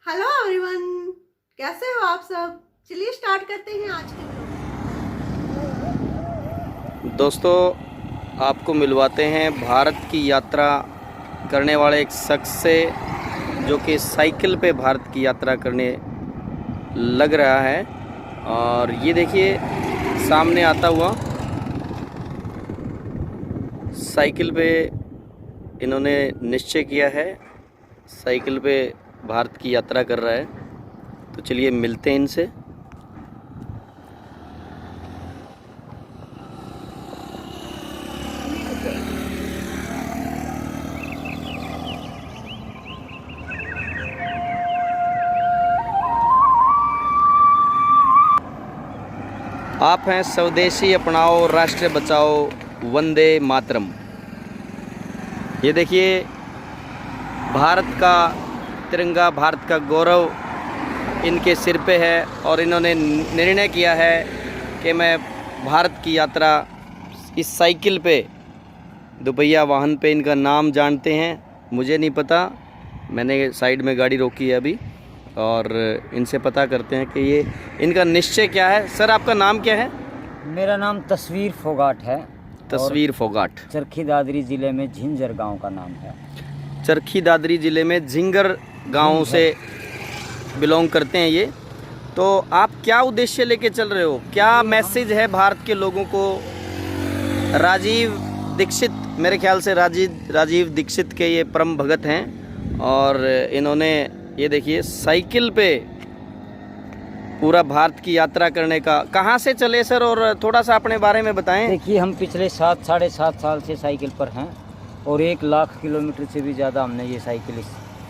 Hello everyone, कैसे हो आप सब। चलिए स्टार्ट करते हैं आज के व्लॉग। दोस्तों, आपको मिलवाते हैं भारत की यात्रा करने वाले एक शख्स से जो कि साइकिल पे भारत की यात्रा करने लग रहा है। और ये देखिए सामने आता हुआ साइकिल पे इन्होंने निश्चय किया है, साइकिल पे भारत की यात्रा कर रहा है। तो चलिए मिलते हैं इनसे। आप हैं स्वदेशी अपनाओ राष्ट्र बचाओ वंदे मातरम। ये देखिए भारत का तिरंगा, भारत का गौरव इनके सिर पे है और इन्होंने निर्णय किया है कि मैं भारत की यात्रा इस साइकिल पे, दोपहिया वाहन पे, इनका नाम जानते हैं, मुझे नहीं पता, मैंने साइड में गाड़ी रोकी है अभी और इनसे पता करते हैं कि ये इनका निश्चय क्या है। सर, आपका नाम क्या है? मेरा नाम तस्वीर फोगाट है। तस्वीर फोगाट। चरखी दादरी ज़िले में झिंझर गांव का नाम है। चरखी दादरी ज़िले में झिंगर गांव से बिलोंग करते हैं ये। तो आप क्या उद्देश्य लेके चल रहे हो, क्या मैसेज है भारत के लोगों को? राजीव दीक्षित, मेरे ख्याल से राजीव दीक्षित के ये परम भगत हैं और इन्होंने ये देखिए साइकिल पे पूरा भारत की यात्रा करने का। कहाँ से चले सर, और थोड़ा सा अपने बारे में बताएं। देखिए, हम पिछले 7-7.5 साल से साइकिल पर हैं और 1 लाख किलोमीटर से भी ज़्यादा हमने ये साइकिल इस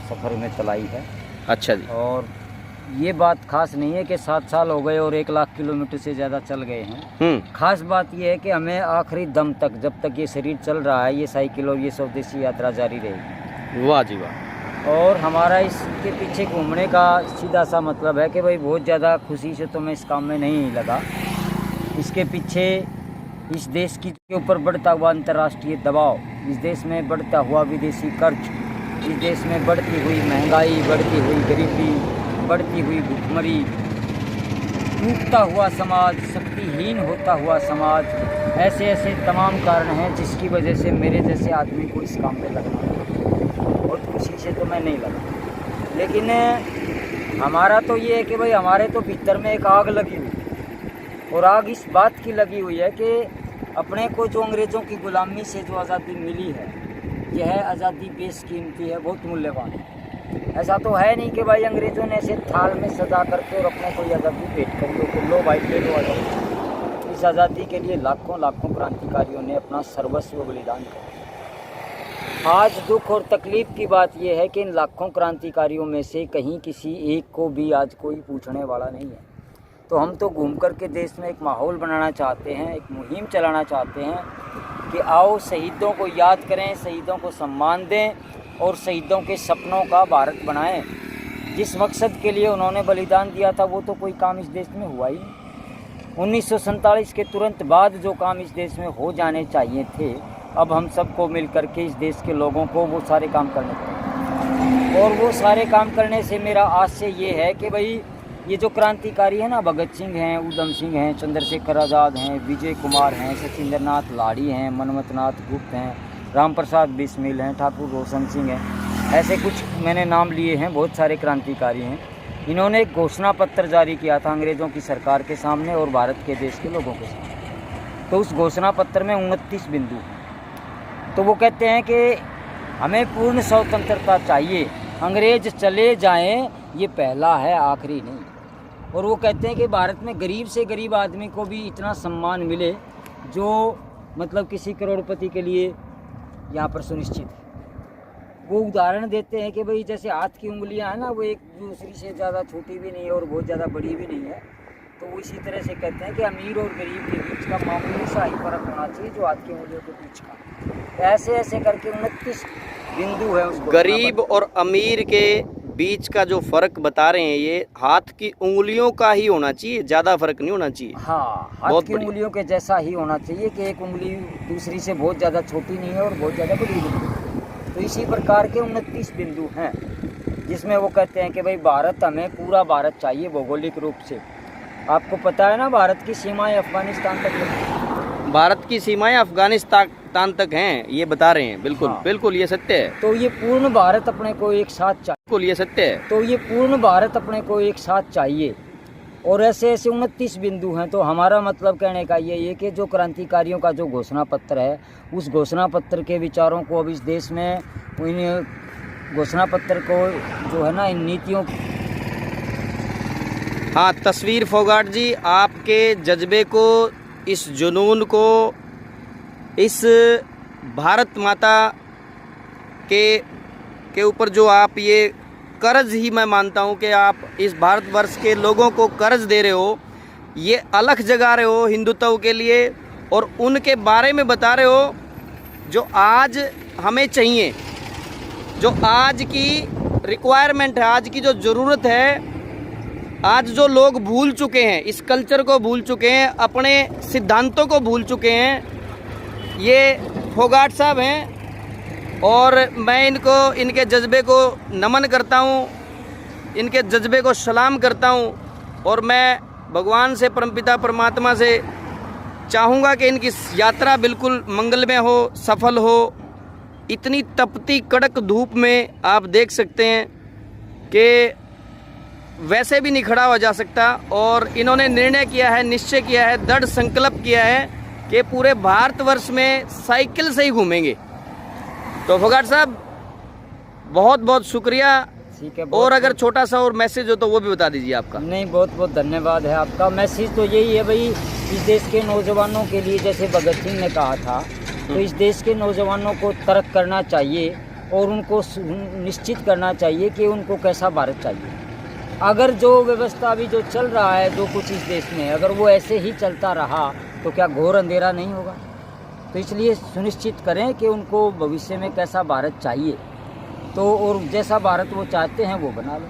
सफ़र में चलाई है। अच्छा जी। और ये बात खास नहीं है कि 7 साल हो गए और 1 लाख किलोमीटर से ज़्यादा चल गए हैं। खास बात ये है कि हमें आखिरी दम तक, जब तक ये शरीर चल रहा है, ये साइकिल और ये स्वदेशी यात्रा जारी रहेगी। वाह जी वाह। और हमारा इसके पीछे घूमने का सीधा सा मतलब है कि भाई बहुत ज़्यादा खुशी से तो मैं इस काम में नहीं लगा। इसके पीछे इस देश की के ऊपर बढ़ता हुआ अंतर्राष्ट्रीय दबाव, इस देश में बढ़ता हुआ विदेशी कर्ज, इस देश में बढ़ती हुई महंगाई, बढ़ती हुई गरीबी, बढ़ती हुई भुखमरी, टूटता हुआ समाज, शक्तिहीन होता हुआ समाज, ऐसे ऐसे तमाम कारण हैं जिसकी वजह से मेरे जैसे आदमी को इस काम में लगना और खुशी से तो मैं नहीं लगा। लेकिन हमारा तो ये है कि भाई हमारे तो भीतर में एक आग लगी हुई, और आग इस बात की लगी हुई है कि अपने को जो अंग्रेज़ों की गुलामी से जो आज़ादी मिली है, यह आज़ादी बेशकीमती है, बहुत मूल्यवान है। ऐसा तो है नहीं कि भाई अंग्रेज़ों ने ऐसे थाल में सजा करके और अपने को आज़ादी भेंट करी हो कि लो भाई ले लो आज़ादी। इस आज़ादी के लिए लाखों लाखों क्रांतिकारियों ने अपना सर्वस्व बलिदान किया। आज दुख और तकलीफ़ की बात यह है कि इन लाखों क्रांतिकारियों में से कहीं किसी एक को भी आज कोई पूछने वाला नहीं है। तो हम तो घूम कर के देश में एक माहौल बनाना चाहते हैं, एक मुहिम चलाना चाहते हैं कि आओ शहीदों को याद करें, शहीदों को सम्मान दें और शहीदों के सपनों का भारत बनाएं। जिस मकसद के लिए उन्होंने बलिदान दिया था वो तो कोई काम इस देश में हुआ ही नहीं। 1947 के तुरंत बाद जो काम इस देश में हो जाने चाहिए थे, अब हम सबको मिल कर के इस देश के लोगों को वो सारे काम करने पड़े। और वो सारे काम करने से मेरा आशय ये है कि भाई ये जो क्रांतिकारी है ना, भगत सिंह हैं, उधम सिंह हैं, चंद्रशेखर आज़ाद हैं, विजय कुमार हैं, सचिंद्र नाथ लाड़ी हैं, मनमथ नाथ गुप्त हैं, राम प्रसाद बिस्मिल हैं, ठाकुर रोशन सिंह हैं, ऐसे कुछ मैंने नाम लिए हैं, बहुत सारे क्रांतिकारी हैं। इन्होंने एक घोषणा पत्र जारी किया था अंग्रेज़ों की सरकार के सामने और भारत के देश के लोगों के सामने। तो उस घोषणा पत्र में 29 बिंदु हैं। तो वो कहते हैं कि हमें पूर्ण स्वतंत्रता चाहिए, अंग्रेज चले जाएं, ये पहला है, आखिरी नहीं। और वो कहते हैं कि भारत में गरीब से गरीब आदमी को भी इतना सम्मान मिले जो मतलब किसी करोड़पति के लिए यहाँ पर सुनिश्चित है। वो उदाहरण देते हैं कि भाई जैसे हाथ की उंगलियां हैं ना, वो एक दूसरी से ज़्यादा छोटी भी नहीं है और बहुत ज़्यादा बड़ी भी नहीं है। तो वो इसी तरह से कहते हैं कि अमीर और गरीब के बीच का मामूली सा ही फर्क होना चाहिए जो हाथ की उंगलियों के बीच का। ऐसे ऐसे करके 29 बिंदु है उसको। गरीब और अमीर के बीच का जो फर्क बता रहे हैं, ये हाथ की उंगलियों का ही होना चाहिए, ज़्यादा फर्क नहीं होना चाहिए। हाँ, हाथ की उंगलियों के जैसा ही होना चाहिए कि एक उंगली दूसरी से बहुत ज़्यादा छोटी नहीं है और बहुत ज़्यादा बड़ी नहीं है। तो इसी प्रकार के 29 बिंदु हैं। जिसमें वो कहते हैं कि भाई भारत, हमें पूरा भारत चाहिए भौगोलिक रूप से। आपको पता है ना, भारत की सीमाएं अफगानिस्तान तक है। भारत की सीमाएं अफगानिस्तान तक हैं, ये बता रहे हैं। बिल्कुल हाँ। बिल्कुल ये सत्य है। तो ये पूर्ण भारत अपने को एक साथ चाहिए। बिल्कुल ये सत्य है। तो ये पूर्ण भारत अपने को एक साथ चाहिए। और ऐसे ऐसे 29 बिंदु हैं। तो हमारा मतलब कहने का ये है कि जो क्रांतिकारियों का जो घोषणा पत्र है, उस घोषणा पत्र के विचारों को अब इस देश में, इन घोषणा पत्र को जो है ना, इन नीतियों। हाँ, तस्वीर फोगाट जी, आपके जज्बे को, इस जुनून को, इस भारत माता के ऊपर जो आप ये कर्ज ही मैं मानता हूँ कि आप इस भारतवर्ष के लोगों को कर्ज दे रहे हो, ये अलख जगा रहे हो हिंदुत्व के लिए, और उनके बारे में बता रहे हो जो आज हमें चाहिए, जो आज की रिक्वायरमेंट है, आज की जो ज़रूरत है। आज जो लोग भूल चुके हैं, इस कल्चर को भूल चुके हैं, अपने सिद्धांतों को भूल चुके हैं, ये फोगाट साहब हैं। और मैं इनको, इनके जज्बे को नमन करता हूँ, इनके जज्बे को सलाम करता हूँ। और मैं भगवान से, परमपिता परमात्मा से चाहूँगा कि इनकी यात्रा बिल्कुल मंगलमय हो, सफल हो। इतनी तपती कड़क धूप में आप देख सकते हैं कि वैसे भी नहीं खड़ा हो जा सकता। और इन्होंने निर्णय किया है, निश्चय किया है, दृढ़ संकल्प किया है कि पूरे भारतवर्ष में साइकिल से ही घूमेंगे। तो फोगाट साहब, बहुत बहुत शुक्रिया। ठीक है। और अगर छोटा सा और मैसेज हो तो वो भी बता दीजिए आपका। नहीं, बहुत बहुत धन्यवाद है आपका। मैसेज तो यही है भाई, इस देश के नौजवानों के लिए, जैसे भगत सिंह ने कहा था, तो इस देश के नौजवानों को तर्क करना चाहिए और उनको निश्चित करना चाहिए कि उनको कैसा भारत चाहिए। अगर जो व्यवस्था अभी जो चल रहा है, जो कुछ इस देश में, अगर वो ऐसे ही चलता रहा तो क्या घोर अंधेरा नहीं होगा? तो इसलिए सुनिश्चित करें कि उनको भविष्य में कैसा भारत चाहिए, तो और जैसा भारत वो चाहते हैं वो बना लें।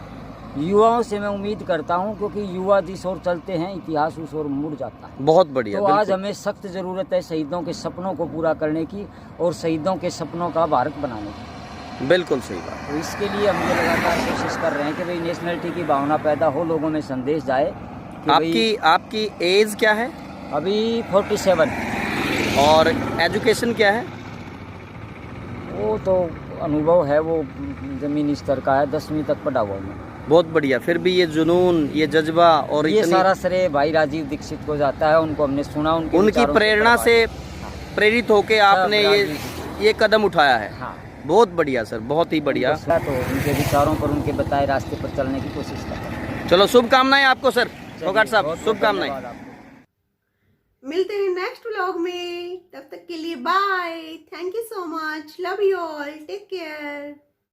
युवाओं से मैं उम्मीद करता हूं, क्योंकि युवा जिस ओर चलते हैं इतिहास उस ओर मुड़ जाता है। बहुत बढ़िया। तो आज हमें सख्त ज़रूरत है शहीदों के सपनों को पूरा करने की और शहीदों के सपनों का भारत बनाने की। बिल्कुल सही बात। तो इसके लिए हम ये लगातार कोशिश कर रहे हैं कि भाई नेशनलिटी की भावना पैदा हो, लोगों में संदेश जाए कि आपकी एज क्या है? अभी 47। और एजुकेशन क्या है? वो तो अनुभव है, वो ज़मीनी स्तर का है, 10वीं तक पढ़ा हुआ मैं। बहुत बढ़िया। फिर भी ये जुनून, ये जज्बा और ये सारा श्रेय भाई राजीव दीक्षित को जाता है। उनको हमने सुना, उनकी प्रेरणा से प्रेरित होके आपने ये कदम उठाया है। हाँ, बहुत बढ़िया सर, बहुत ही बढ़िया। तो उनके विचारों पर, उनके बताए रास्ते पर चलने की कोशिश करते हैं। चलो, शुभकामनाएं आपको सर फोगाट साहब, शुभकामनाएं। मिलते हैं नेक्स्ट व्लॉग में, तब तक के लिए bye. Thank you so much, love you all, take care.